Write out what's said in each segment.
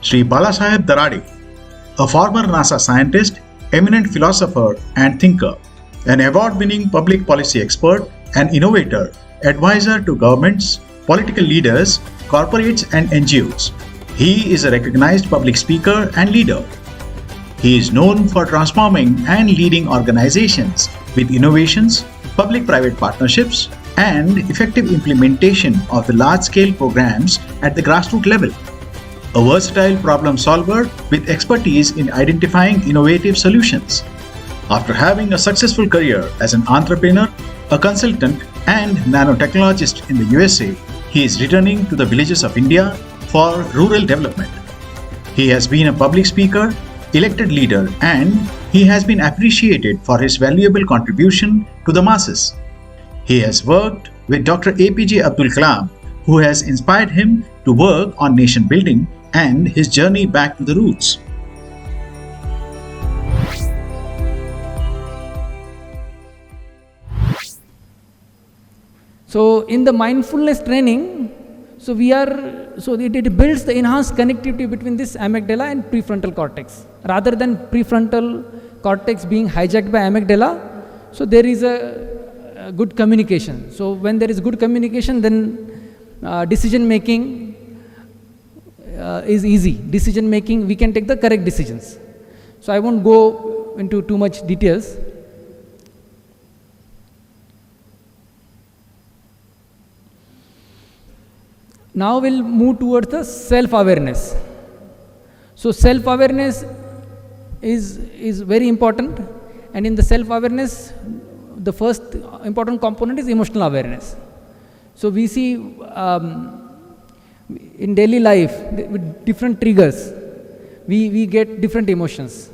Shri Balasaheb Darade, a former NASA scientist, eminent philosopher and thinker, an award-winning public policy expert, an innovator, advisor to governments, political leaders, corporates and NGOs. He is a recognized public speaker and leader. He is known for transforming and leading organizations with innovations, public-private partnerships, and effective implementation of the large-scale programs at the grassroots level. A versatile problem solver with expertise in identifying innovative solutions. After having a successful career as an entrepreneur, a consultant, and nanotechnologist in the USA, he is returning to the villages of India for rural development. He has been a public speaker, elected leader, and he has been appreciated for his valuable contribution to the masses. He has worked with Dr APJ Abdul Kalam, who has inspired him to work on nation building and his journey back to the roots. So in the mindfulness training, it builds the enhanced connectivity between this amygdala and prefrontal cortex. Rather than prefrontal cortex being hijacked by amygdala, so there is a good communication. So when there is good communication, then decision making is easy. Decision making, we can take the correct decisions. So I won't go into too much details. Now we'll move towards the self-awareness. So self-awareness is very important, and in the self-awareness, the first important component is emotional awareness. So we see in daily life with different triggers, we get different emotions,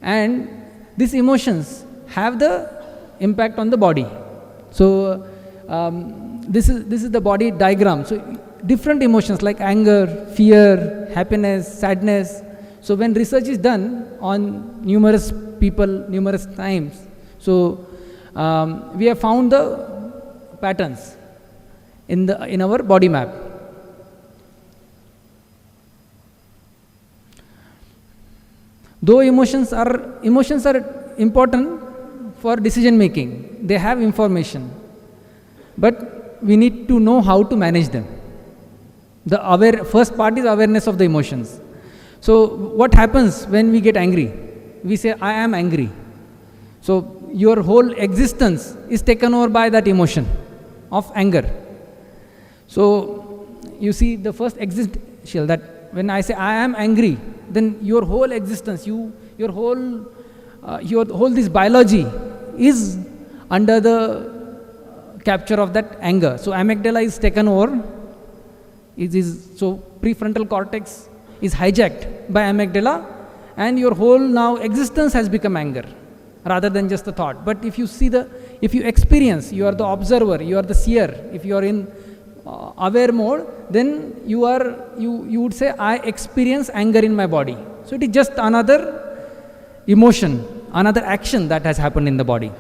and these emotions have the impact on the body. So this is the body diagram. So different emotions like anger, fear, happiness, sadness. So when research is done on numerous people, numerous times, so we have found the patterns in our body map. Though emotions are important for decision making, they have information, but we need to know how to manage them. The first part is awareness of the emotions. So what happens when we get angry? We say, I am angry. So your whole existence is taken over by that emotion of anger. So you see the first existential, that when I say I am angry, then your whole existence, your whole this biology is under the capture of that anger. So amygdala is taken over. So prefrontal cortex is hijacked by amygdala, and your whole now existence has become anger rather than just a thought. But if you experience, you are the observer, you are the seer, if you are in aware mode, then you would say, I experience anger in my body. So it is just another emotion, another action that has happened in the body.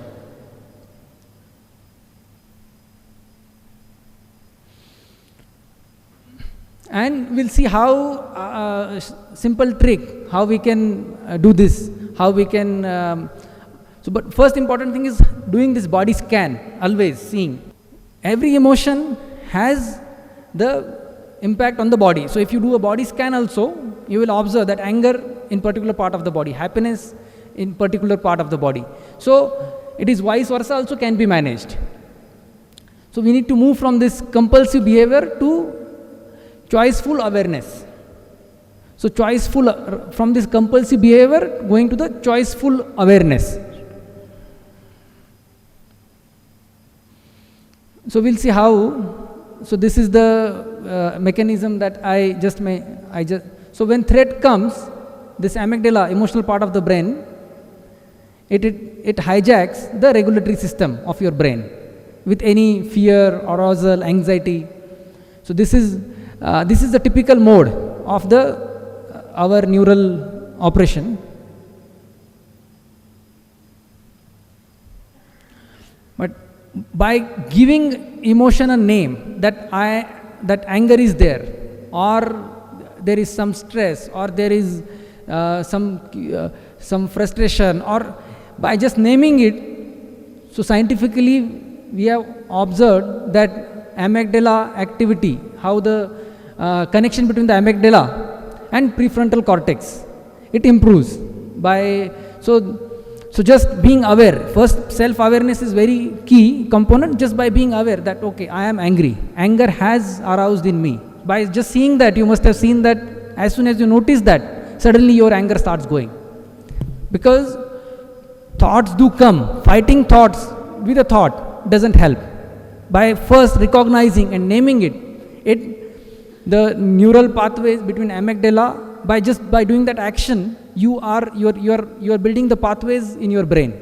And we'll see how simple trick, how we can do this, how we can. But first important thing is doing this body scan, always seeing. Every emotion has the impact on the body. So if you do a body scan also, you will observe that anger in particular part of the body, happiness in particular part of the body. So it is vice versa also can be managed. So we need to move from this compulsive behavior to choiceful awareness. So from this compulsive behavior going to the choiceful awareness. So we'll see how. So this is the mechanism that so when threat comes, this amygdala, emotional part of the brain, it hijacks the regulatory system of your brain with any fear, arousal, anxiety. So this is the typical mode of our neural operation. But by giving emotion a name, that anger is there, or there is some stress, or there is some frustration, or by just naming it, so scientifically we have observed that amygdala activity, how the connection between the amygdala and prefrontal cortex, it improves by, so just being aware, first self-awareness is very key component. Just by being aware that, okay, I am angry, anger has aroused in me. By just seeing that, you must have seen that as soon as you notice that, suddenly your anger starts going. Because thoughts do come, fighting thoughts with a thought doesn't help. By first recognizing and naming it, the neural pathways between amygdala, by doing that action, you are building the pathways in your brain.